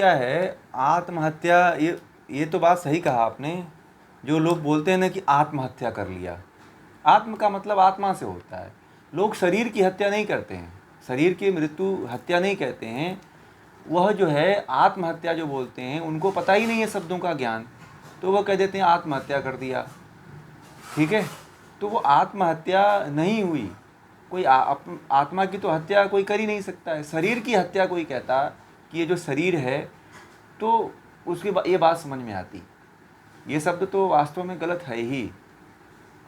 क्या है आत्महत्या, ये तो बात सही कहा आपने। जो लोग बोलते हैं ना कि आत्महत्या कर लिया, आत्म का मतलब आत्मा से होता है। लोग शरीर की हत्या नहीं करते हैं, शरीर की मृत्यु हत्या नहीं कहते हैं। वह जो है आत्महत्या जो बोलते हैं उनको पता ही नहीं है शब्दों का ज्ञान, तो वह कह देते हैं आत्महत्या कर दिया। ठीक है, तो वो आत्महत्या नहीं हुई। कोई आत्मा की तो हत्या कोई कर ही नहीं सकता है। शरीर की हत्या कोई कहता कि ये जो शरीर है, तो उसकी ये बात समझ में आती। ये शब्द तो वास्तव में गलत है ही।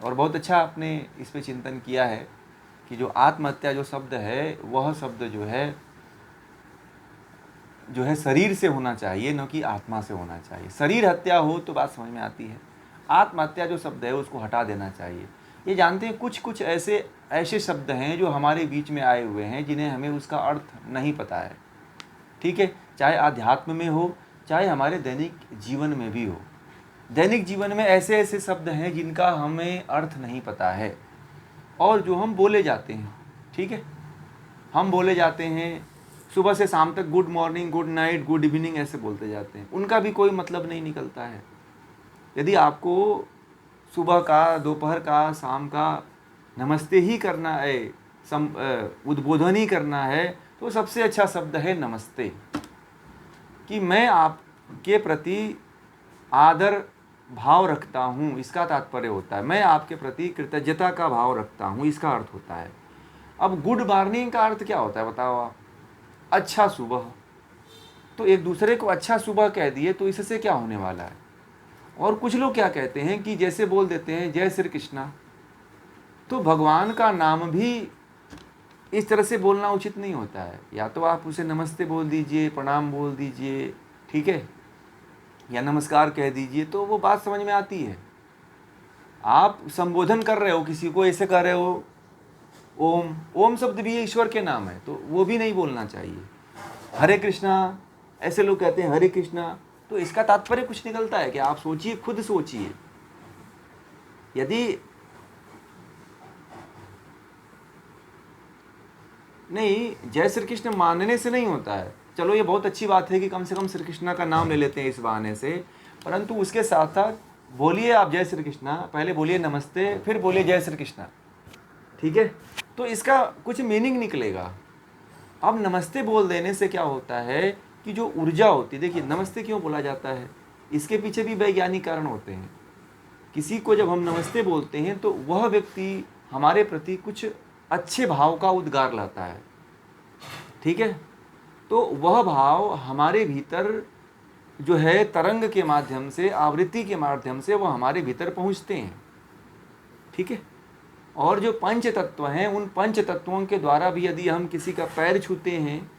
और बहुत अच्छा आपने इस पे चिंतन किया है कि जो आत्महत्या जो शब्द है, वह शब्द जो है शरीर से होना चाहिए, न कि आत्मा से होना चाहिए। शरीर हत्या हो तो बात समझ में आती है, आत्महत्या जो शब्द है उसको हटा देना चाहिए। ये जानते हैं कुछ कुछ ऐसे शब्द हैं जो हमारे बीच में आए हुए हैं जिन्हें हमें उसका अर्थ नहीं पता है। ठीक है, चाहे आध्यात्म में हो, चाहे हमारे दैनिक जीवन में भी हो। दैनिक जीवन में ऐसे ऐसे शब्द हैं जिनका हमें अर्थ नहीं पता है और जो हम बोले जाते हैं। ठीक है, हम बोले जाते हैं, सुबह से शाम तक good morning, good night, good evening ऐसे बोलते जाते हैं, उनका भी कोई मतलब नहीं निकलता है। यदि आपको सुबह का, दोपहर का, शाम का नमस्ते ही करना है, उद्बोधन ही करना है, तो सबसे अच्छा शब्द है नमस्ते। कि मैं आपके प्रति आदर भाव रखता हूँ, इसका तात्पर्य होता है। मैं आपके प्रति कृतज्ञता का भाव रखता हूँ, इसका अर्थ होता है। अब गुड मॉर्निंग का अर्थ क्या होता है बताओ आप? अच्छा सुबह। तो एक दूसरे को अच्छा सुबह कह दिए तो इससे क्या होने वाला है? और कुछ लोग क्या कहते हैं कि जैसे बोल देते हैं जय श्री कृष्णा, तो भगवान का नाम भी इस तरह से बोलना उचित नहीं होता है। या तो आप उसे नमस्ते बोल दीजिए, प्रणाम बोल दीजिए, ठीक है, या नमस्कार कह दीजिए, तो वो बात समझ में आती है। आप संबोधन कर रहे हो किसी को, ऐसे कर रहे हो ओम, ओम शब्द भी ईश्वर के नाम है, तो वो भी नहीं बोलना चाहिए। हरे कृष्णा, ऐसे लोग कहते हैं हरे कृष्णा, तो इसका तात्पर्य कुछ निकलता है कि आप सोचिए, खुद सोचिए। यदि नहीं, जय श्री कृष्ण मानने से नहीं होता है। चलो ये बहुत अच्छी बात है कि कम से कम श्री कृष्णा का नाम ले लेते हैं इस बहाने से, परंतु उसके साथ साथ बोलिए आप जय श्री कृष्णा, पहले बोलिए नमस्ते, फिर बोलिए जय श्री कृष्णा। ठीक है, तो इसका कुछ मीनिंग निकलेगा। अब नमस्ते बोल देने से क्या होता है कि जो ऊर्जा होती है, देखिए नमस्ते क्यों बोला जाता है, इसके पीछे भी वैज्ञानिक कारण होते हैं। किसी को जब हम नमस्ते बोलते हैं तो वह व्यक्ति हमारे प्रति कुछ अच्छे भाव का उद्गार लाता है। ठीक है, तो वह भाव हमारे भीतर जो है तरंग के माध्यम से, आवृत्ति के माध्यम से वह हमारे भीतर पहुंचते हैं। ठीक है, और जो पंच तत्व हैं, उन पंच तत्वों के द्वारा भी यदि हम किसी का पैर छूते हैं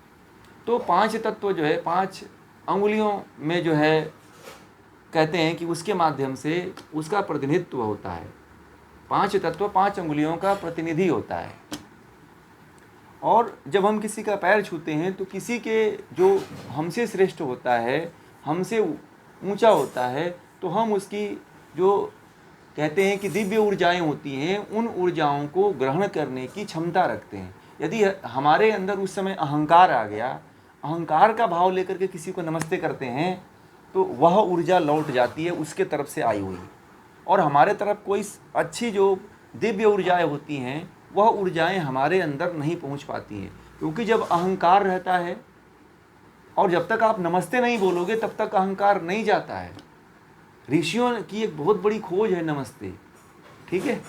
तो पांच तत्व जो है, पांच अंगुलियों में जो है, कहते हैं कि उसके माध्यम से उसका प्रतिनिधित्व होता है। पांच तत्व पांच अंगुलियों का प्रतिनिधि होता है। और जब हम किसी का पैर छूते हैं तो किसी के जो हमसे श्रेष्ठ होता है, हमसे ऊंचा होता है, तो हम उसकी जो कहते हैं कि दिव्य ऊर्जाएं होती हैं, उन ऊर्जाओं को ग्रहण करने की क्षमता रखते हैं। यदि हमारे अंदर उस समय अहंकार आ गया, अहंकार का भाव लेकर के किसी को नमस्ते करते हैं, तो वह ऊर्जा लौट जाती है उसके तरफ से आई हुई, और हमारे तरफ कोई अच्छी जो दिव्य ऊर्जाएं होती हैं, वह ऊर्जाएं हमारे अंदर नहीं पहुंच पाती हैं। क्योंकि जब अहंकार रहता है, और जब तक आप नमस्ते नहीं बोलोगे तब तक अहंकार नहीं जाता है। ऋषियों की एक बहुत बड़ी खोज है नमस्ते। ठीक है,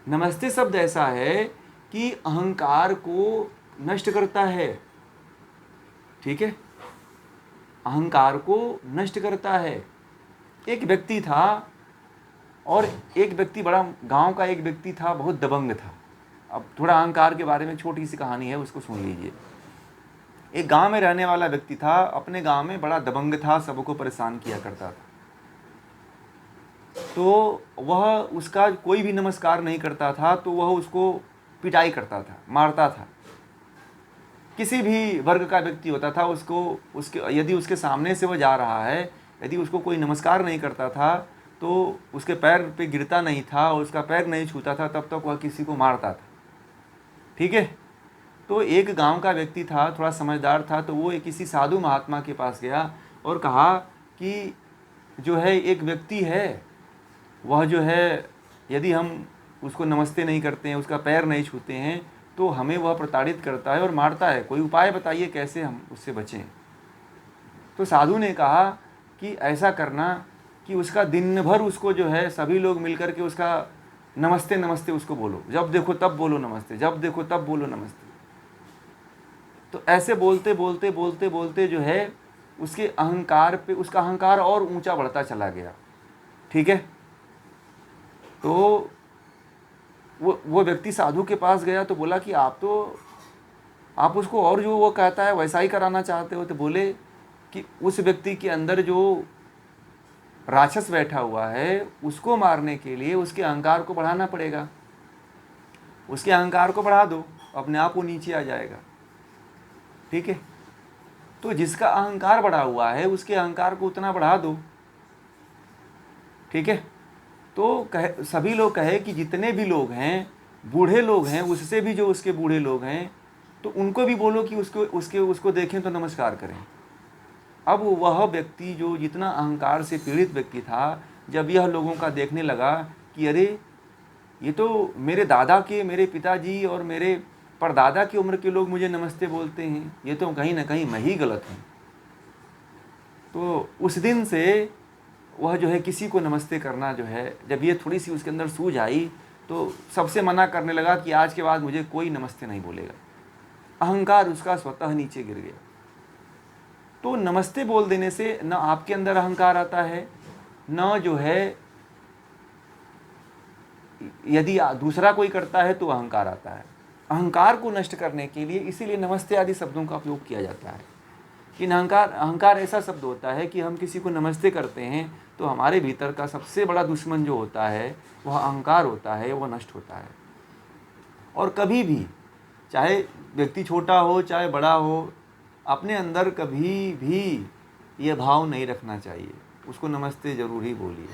नमस्ते शब्द ऐसा है कि अहंकार को नष्ट करता है। ठीक है, अहंकार को नष्ट करता है। एक व्यक्ति था, और एक व्यक्ति, बड़ा गांव का एक व्यक्ति था, बहुत दबंग था। अब थोड़ा अहंकार के बारे में छोटी सी कहानी है, उसको सुन लीजिए। एक गांव में रहने वाला व्यक्ति था, अपने गांव में बड़ा दबंग था, सबको परेशान किया करता था। तो वह उसका कोई भी नमस्कार नहीं करता था तो वह उसको पिटाई करता था, मारता था। किसी भी वर्ग का व्यक्ति होता था, यदि उसके सामने से वह जा रहा है, यदि उसको कोई नमस्कार नहीं करता था, तो उसके पैर पे गिरता नहीं था, उसका पैर नहीं छूता था, तब तक वह किसी को मारता था। ठीक है, तो एक गांव का व्यक्ति था, थोड़ा समझदार था, तो वो किसी साधु महात्मा के पास गया और कहा कि जो है एक व्यक्ति है, वह जो है यदि हम उसको नमस्ते नहीं करते हैं, उसका पैर नहीं छूते हैं, तो हमें वह प्रताड़ित करता है और मारता है, कोई उपाय बताइए कैसे हम उससे बचें। तो साधु ने कहा कि ऐसा करना कि उसका दिन भर उसको जो है सभी लोग मिलकर के उसका नमस्ते नमस्ते उसको बोलो, जब देखो तब बोलो नमस्ते, जब देखो तब बोलो नमस्ते। तो ऐसे बोलते बोलते बोलते बोलते जो है उसके अहंकार पे, उसका अहंकार और ऊंचा बढ़ता चला गया। ठीक है, तो वो व्यक्ति साधु के पास गया तो बोला कि आप उसको और जो वो कहता है वैसा ही कराना चाहते हो। तो बोले कि उस व्यक्ति के अंदर जो राक्षस बैठा हुआ है उसको मारने के लिए उसके अहंकार को बढ़ाना पड़ेगा। उसके अहंकार को बढ़ा दो, अपने आप वो नीचे आ जाएगा। ठीक है, तो जिसका अहंकार बढ़ा हुआ है उसके अहंकार को उतना बढ़ा दो। ठीक है, तो सभी लोग कहे कि जितने भी लोग हैं, बूढ़े लोग हैं, उससे भी जो उसके बूढ़े लोग हैं, तो उनको भी बोलो कि उसको देखें तो नमस्कार करें। अब वह व्यक्ति जो जितना अहंकार से पीड़ित व्यक्ति था, जब यह लोगों का देखने लगा कि अरे ये तो मेरे दादा के, मेरे पिताजी और मेरे परदादा की उम्र के लोग मुझे नमस्ते बोलते हैं, ये तो कहीं ना कहीं मैं ही गलत हूँ। तो उस दिन से वह जो है किसी को नमस्ते करना जो है, जब ये थोड़ी सी उसके अंदर सूझ आई तो सबसे मना करने लगा कि आज के बाद मुझे कोई नमस्ते नहीं बोलेगा। अहंकार उसका स्वतः नीचे गिर गया। तो नमस्ते बोल देने से न आपके अंदर अहंकार आता है, न जो है यदि दूसरा कोई करता है तो अहंकार आता है। अहंकार को नष्ट करने के लिए इसीलिए नमस्ते आदि शब्दों का उपयोग किया जाता है। कि अहंकार ऐसा शब्द होता है कि हम किसी को नमस्ते करते हैं तो हमारे भीतर का सबसे बड़ा दुश्मन जो होता है वह अहंकार होता है, वह नष्ट होता है। और कभी भी, चाहे व्यक्ति छोटा हो चाहे बड़ा हो, अपने अंदर कभी भी ये भाव नहीं रखना चाहिए, उसको नमस्ते ज़रूर ही बोलिए।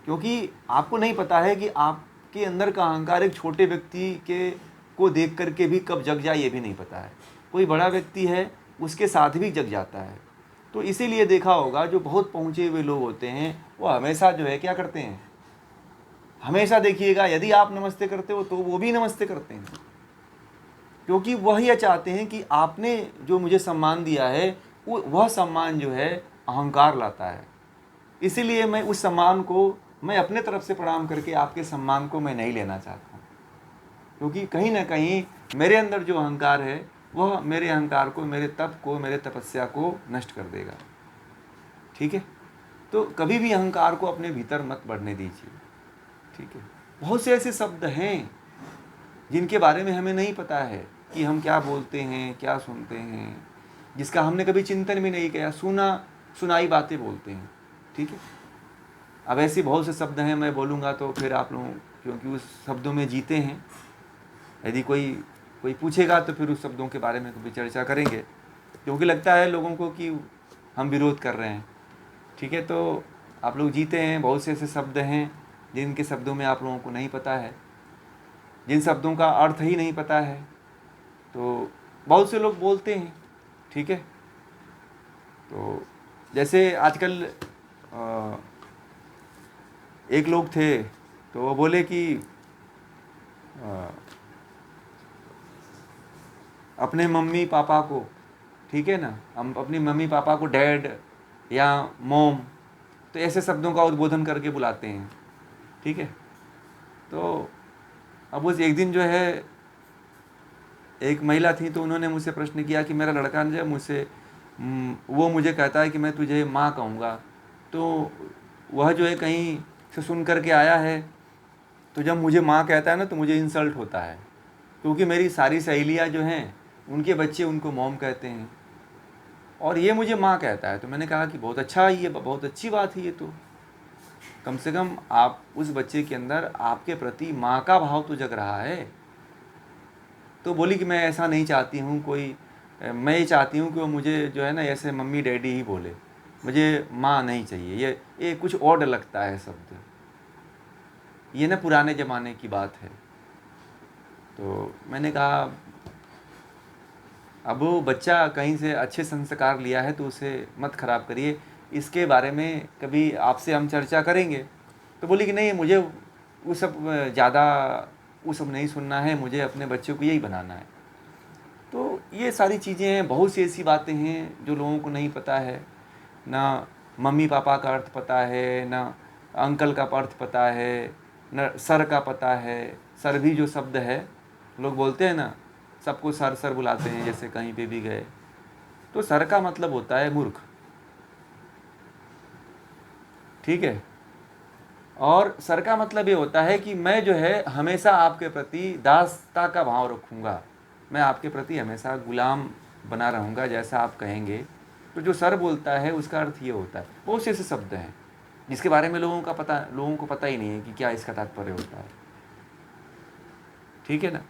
क्योंकि आपको नहीं पता है कि आपके अंदर का अहंकार एक छोटे व्यक्ति को देख करके भी कब जग जाए, ये भी नहीं पता है। कोई बड़ा व्यक्ति है उसके साथ भी जग जाता है। तो इसीलिए देखा होगा जो बहुत पहुँचे हुए लोग होते हैं वो हमेशा जो है क्या करते हैं, हमेशा देखिएगा यदि आप नमस्ते करते हो तो वो भी नमस्ते करते हैं। क्योंकि वह यह चाहते हैं कि आपने जो मुझे सम्मान दिया है वह सम्मान जो है अहंकार लाता है। इसीलिए मैं उस सम्मान को मैं अपने तरफ से प्रणाम करके आपके सम्मान को मैं नहीं लेना चाहता हूँ। क्योंकि कहीं ना कहीं मेरे अंदर जो अहंकार है वह मेरे अहंकार को, मेरे तप को, मेरे तपस्या को नष्ट कर देगा। ठीक है, तो कभी भी अहंकार को अपने भीतर मत बढ़ने दीजिए। ठीक है, बहुत से ऐसे शब्द हैं जिनके बारे में हमें नहीं पता है कि हम क्या बोलते हैं, क्या सुनते हैं, जिसका हमने कभी चिंतन भी नहीं किया, सुनाई बातें बोलते हैं। ठीक है, अब ऐसे बहुत से शब्द हैं, मैं बोलूँगा तो फिर आप लोग क्योंकि उस शब्दों में जीते हैं, यदि कोई पूछेगा तो फिर उस शब्दों के बारे में कभी चर्चा करेंगे, क्योंकि लगता है लोगों को कि हम विरोध कर रहे हैं। ठीक है, तो आप लोग जीते हैं, बहुत से ऐसे शब्द हैं जिनके शब्दों में आप लोगों को नहीं पता है, जिन शब्दों का अर्थ ही नहीं पता है, तो बहुत से लोग बोलते हैं। ठीक है, तो जैसे आजकल एक लोग थे तो वो बोले कि अपने मम्मी पापा को, ठीक है ना, हम अपनी मम्मी पापा को डैड या मॉम, तो ऐसे शब्दों का उद्बोधन करके बुलाते हैं। ठीक है, तो अब उस एक दिन जो है एक महिला थी तो उन्होंने मुझसे प्रश्न किया कि मेरा लड़का जो मुझसे वो मुझे कहता है कि मैं तुझे माँ कहूँगा, तो वह जो है कहीं से सुन करके आया है, तो जब मुझे माँ कहता है ना तो मुझे इंसल्ट होता है, क्योंकि मेरी सारी सहेलियाँ जो हैं उनके बच्चे उनको मॉम कहते हैं और ये मुझे माँ कहता है। तो मैंने कहा कि बहुत अच्छा, ये बहुत अच्छी बात है, ये तो कम से कम आप उस बच्चे के अंदर आपके प्रति माँ का भाव तो जग रहा है। तो बोली कि मैं ऐसा नहीं चाहती हूँ मैं ये चाहती हूँ कि वो मुझे जो है ना ऐसे मम्मी डैडी ही बोले, मुझे माँ नहीं चाहिए, ये कुछ ऑड लगता है शब्द, ये ना पुराने ज़माने की बात है। तो मैंने कहा अब वो बच्चा कहीं से अच्छे संस्कार लिया है तो उसे मत ख़राब करिए, इसके बारे में कभी आपसे हम चर्चा करेंगे। तो बोली कि नहीं, मुझे वो सब ज़्यादा वो सब नहीं सुनना है, मुझे अपने बच्चों को यही बनाना है। तो ये सारी चीज़ें हैं, बहुत सी ऐसी बातें हैं जो लोगों को नहीं पता है। ना मम्मी पापा का अर्थ पता है, ना अंकल का अर्थ पता है, न सर का पता है। सर भी जो शब्द है, लोग बोलते हैं ना, सबको सर सर बुलाते हैं जैसे कहीं पे भी गए, तो सर का मतलब होता है मूर्ख, ठीक है। और सर का मतलब ये होता है कि मैं जो है हमेशा आपके प्रति दासता का भाव रखूँगा, मैं आपके प्रति हमेशा गुलाम बना रहूँगा जैसा आप कहेंगे। तो जो सर बोलता है उसका अर्थ ये होता है। बहुत से ऐसे शब्द हैं जिसके बारे में लोगों को पता ही नहीं है कि क्या इसका तात्पर्य होता है, ठीक है ना।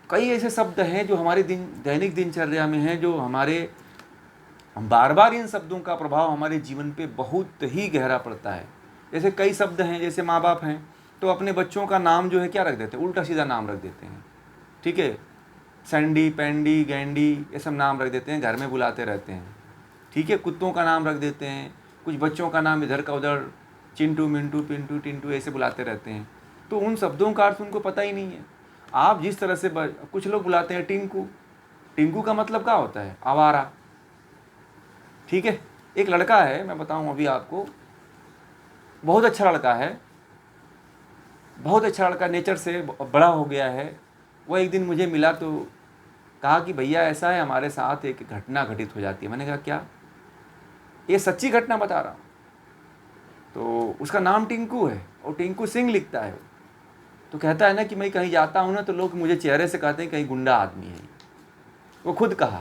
कई ऐसे शब्द हैं जो हमारे दैनिक दिनचर्या में हैं, जो हमारे बार बार इन शब्दों का प्रभाव हमारे जीवन पे बहुत ही गहरा पड़ता है। जैसे कई शब्द हैं, जैसे माँ बाप हैं तो अपने बच्चों का नाम जो है क्या रख देते हैं, उल्टा सीधा नाम रख देते हैं, ठीक है। सैंडी, पैंडी, गैंडी, ये सब नाम रख देते हैं, घर में बुलाते रहते हैं, ठीक है। कुत्तों का नाम रख देते हैं, कुछ बच्चों का नाम इधर का उधर, चिंटू, मिंटू, पिंटू, टिंटू ऐसे बुलाते रहते हैं। तो उन शब्दों का अर्थ उनको पता ही नहीं है। आप जिस तरह से कुछ लोग बुलाते हैं टिंकू, टिंकू का मतलब क्या होता है, आवारा, ठीक है। एक लड़का है, मैं बताऊं अभी आपको, बहुत अच्छा लड़का है, बहुत अच्छा लड़का, नेचर से बड़ा हो गया है। वो एक दिन मुझे मिला तो कहा कि भैया ऐसा है, हमारे साथ एक घटना घटित हो जाती है। मैंने कहा क्या? ये सच्ची घटना बता रहा हूँ। तो उसका नाम टिंकू है और टिंकू सिंह लिखता है। तो कहता है ना कि मैं कहीं जाता हूँ ना तो लोग मुझे चेहरे से कहते हैं कहीं गुंडा आदमी है, वो खुद कहा।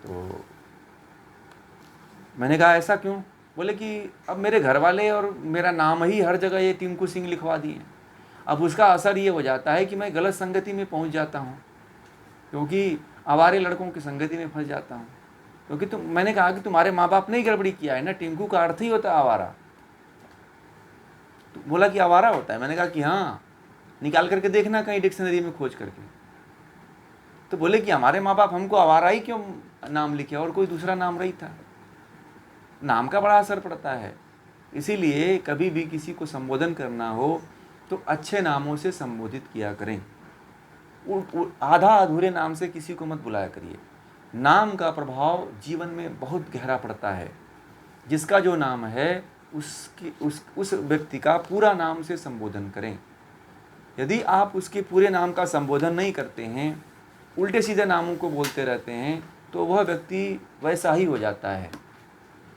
तो मैंने कहा ऐसा क्यों? बोले कि अब मेरे घर वाले और मेरा नाम ही हर जगह ये टिंकू सिंह लिखवा दिए। अब उसका असर ये हो जाता है कि मैं गलत संगति में पहुंच जाता हूं, क्योंकि आवारे लड़कों की संगति में फंस जाता हूं। क्योंकि मैंने कहा कि तुम्हारे माँ बाप ने ही गड़बड़ी किया है ना, टिंकू का अर्थ ही होता है आवारा। तो बोला कि आवारा होता है। मैंने कहा कि हाँ, निकाल करके देखना कहीं डिक्शनरी में खोज करके। तो बोले कि हमारे माँ बाप हमको आवारा ही क्यों नाम लिखे, और कोई दूसरा नाम रही था। नाम का बड़ा असर पड़ता है। इसीलिए कभी भी किसी को संबोधन करना हो तो अच्छे नामों से संबोधित किया करें, आधा अधूरे नाम से किसी को मत बुलाया करिए। नाम का प्रभाव जीवन में बहुत गहरा पड़ता है। जिसका जो नाम है उस व्यक्ति का पूरा नाम से संबोधन करें। यदि आप उसके पूरे नाम का संबोधन नहीं करते हैं, उल्टे सीधे नामों को बोलते रहते हैं, तो वह व्यक्ति वैसा ही हो जाता है।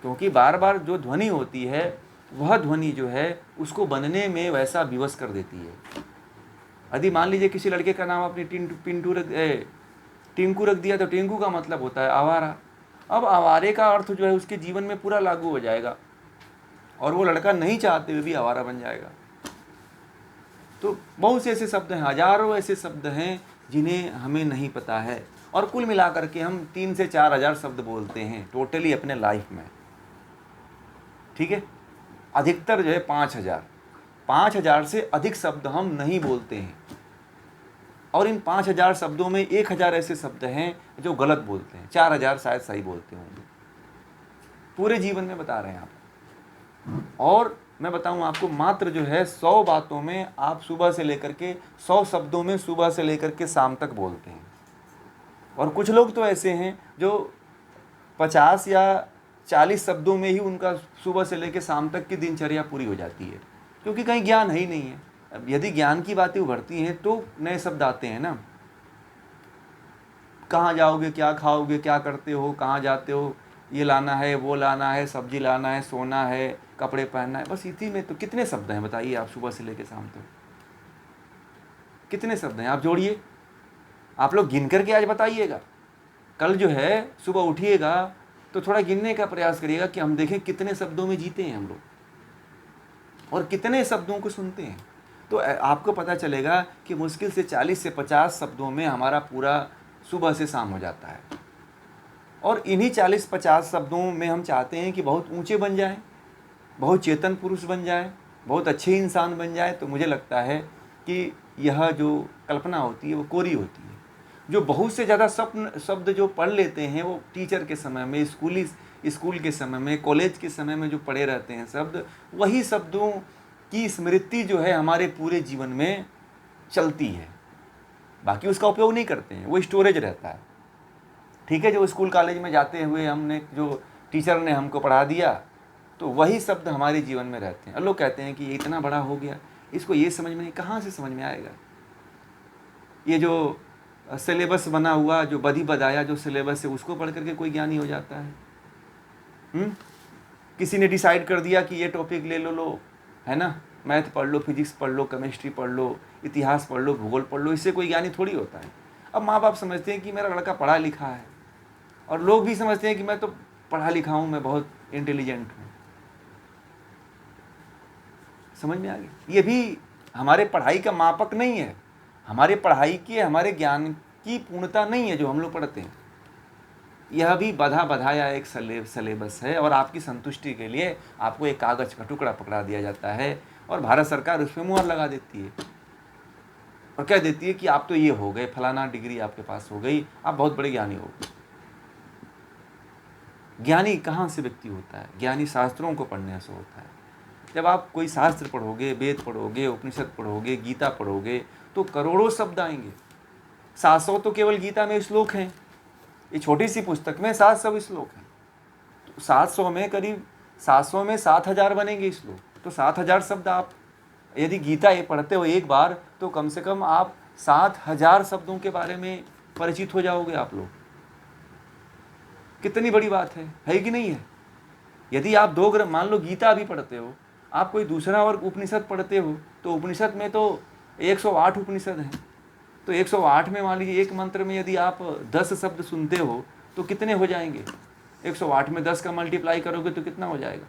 क्योंकि बार बार जो ध्वनि होती है वह ध्वनि जो है उसको बनने में वैसा विवश कर देती है। यदि मान लीजिए किसी लड़के का नाम आपने टिंकू रख दिया तो टिंकू का मतलब होता है आवारा। अब आवारे का अर्थ जो है उसके जीवन में पूरा लागू हो जाएगा और वो लड़का नहीं चाहते हुए भी आवारा बन जाएगा। तो बहुत से ऐसे शब्द हैं, हजारों ऐसे शब्द हैं जिन्हें हमें नहीं पता है, और कुल मिलाकर के हम 3 से 4 हज़ार शब्द बोलते हैं टोटली अपने लाइफ में, ठीक है। अधिकतर जो है 5,000 से अधिक शब्द हम नहीं बोलते हैं। और इन 5,000 शब्दों में 1,000 ऐसे शब्द हैं जो गलत बोलते हैं, 4,000 शायद सही बोलते होंगे। पूरे जीवन में बता रहे हैं आप। और मैं बताऊं आपको, मात्र जो है 100 बातों में आप सुबह से लेकर के 100 शब्दों में सुबह से लेकर के शाम तक बोलते हैं। और कुछ लोग तो ऐसे हैं जो 50 या 40 शब्दों में ही उनका सुबह से लेकर शाम तक की दिनचर्या पूरी हो जाती है, क्योंकि कहीं ज्ञान है ही नहीं है। अब यदि ज्ञान की बातें उभरती हैं तो नए शब्द आते हैं ना, कहाँ जाओगे, क्या खाओगे, क्या करते हो, कहाँ जाते हो, ये लाना है, वो लाना है, सब्जी लाना है, सोना है, कपड़े पहनना है, बस इसी में तो कितने शब्द हैं बताइए आप। सुबह से लेकर शाम तक कितने शब्द हैं आप जोड़िए, आप लोग गिन करके आज बताइएगा। कल जो है सुबह उठिएगा तो थोड़ा गिनने का प्रयास करिएगा कि हम देखें कितने शब्दों में जीते हैं हम लोग और कितने शब्दों को सुनते हैं। तो आपको पता चलेगा कि मुश्किल से 40 से 50 शब्दों में हमारा पूरा सुबह से शाम हो जाता है। और इन्हीं 40-50 शब्दों में हम चाहते हैं कि बहुत ऊंचे बन जाएं, बहुत चेतन पुरुष बन जाएं, बहुत अच्छे इंसान बन जाएं। तो मुझे लगता है कि यह जो कल्पना होती है वो कोरी होती है। जो बहुत से ज़्यादा शब्द जो पढ़ लेते हैं वो टीचर के समय में, स्कूल के समय में, कॉलेज के समय में जो पढ़े रहते हैं शब्द, वही शब्दों की स्मृति जो है हमारे पूरे जीवन में चलती है। बाकी उसका उपयोग नहीं करते हैं, वो स्टोरेज रहता है। ठीक है, जो स्कूल कॉलेज में जाते हुए हमने जो टीचर ने हमको पढ़ा दिया, तो वही शब्द हमारे जीवन में रहते हैं। और लोग कहते हैं कि ये इतना बड़ा हो गया, इसको ये समझ में नहीं, कहाँ से समझ में आएगा। ये जो सिलेबस बना हुआ, जो बदी बदाया जो सिलेबस है, उसको पढ़ करके कोई ज्ञानी हो जाता है? किसी ने डिसाइड कर दिया कि ये टॉपिक ले लो, है ना, मैथ पढ़ लो, फिजिक्स पढ़ लो, केमिस्ट्री पढ़ लो, इतिहास पढ़ लो, भूगोल पढ़ लो, इससे कोई ज्ञानी थोड़ी होता है। अब माँ बाप समझते हैं कि मेरा लड़का पढ़ा लिखा है, और लोग भी समझते हैं कि मैं तो पढ़ा लिखा हूँ, मैं बहुत इंटेलिजेंट हूँ। समझ में आ गया? ये भी हमारे पढ़ाई का मापक नहीं है, हमारे पढ़ाई की, हमारे ज्ञान की पूर्णता नहीं है जो हम लोग पढ़ते हैं। यह भी बधा बधाया एक सिलेबस है, और आपकी संतुष्टि के लिए आपको एक कागज का टुकड़ा पकड़ा दिया जाता है, और भारत सरकार उस पर मुहर लगा देती है और कह देती है कि आप तो ये हो गए, फलाना डिग्री आपके पास हो गई, आप बहुत बड़े ज्ञानी हो गए। ज्ञानी कहाँ से व्यक्ति होता है? ज्ञानी शास्त्रों को पढ़ने से होता है। जब आप कोई शास्त्र पढ़ोगे, वेद पढ़ोगे, उपनिषद पढ़ोगे, गीता पढ़ोगे, तो करोड़ों शब्द आएंगे। 700 तो केवल गीता में श्लोक हैं, ये छोटी सी पुस्तक में 700 श्लोक हैं। तो 700 में करीब 700 में 7000 बनेंगे श्लोक, तो 7000 शब्द आप यदि गीता ये पढ़ते हो एक बार, तो कम से कम आप 7000 शब्दों के बारे में परिचित हो जाओगे आप लोग। कितनी बड़ी बात है कि नहीं है? यदि आप 2 ग्रंथ, मान लो गीता अभी पढ़ते हो, आप कोई दूसरा और उपनिषद पढ़ते हो, तो उपनिषद में तो 108 उपनिषद हैं, तो 108 में मान लीजिए एक मंत्र में यदि आप 10 शब्द सुनते हो तो कितने हो जाएंगे? 108 में 10 का मल्टीप्लाई करोगे तो कितना हो जाएगा?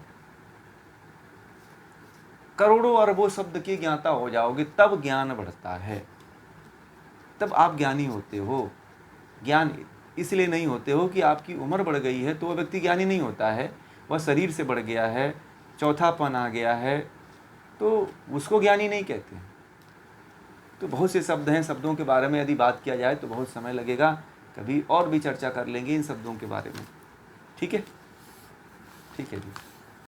करोड़ों अरबों शब्द के ज्ञाता हो जाओगे, तब ज्ञान बढ़ता है, तब आप ज्ञानी होते हो। ज्ञान इसलिए नहीं होते हो कि आपकी उम्र बढ़ गई है तो वह व्यक्ति ज्ञानी नहीं होता है, वह शरीर से बढ़ गया है, चौथापन आ गया है, तो उसको ज्ञानी नहीं कहते। तो बहुत से शब्द हैं, शब्दों के बारे में यदि बात किया जाए तो बहुत समय लगेगा, कभी और भी चर्चा कर लेंगे इन शब्दों के बारे में। ठीक है जी।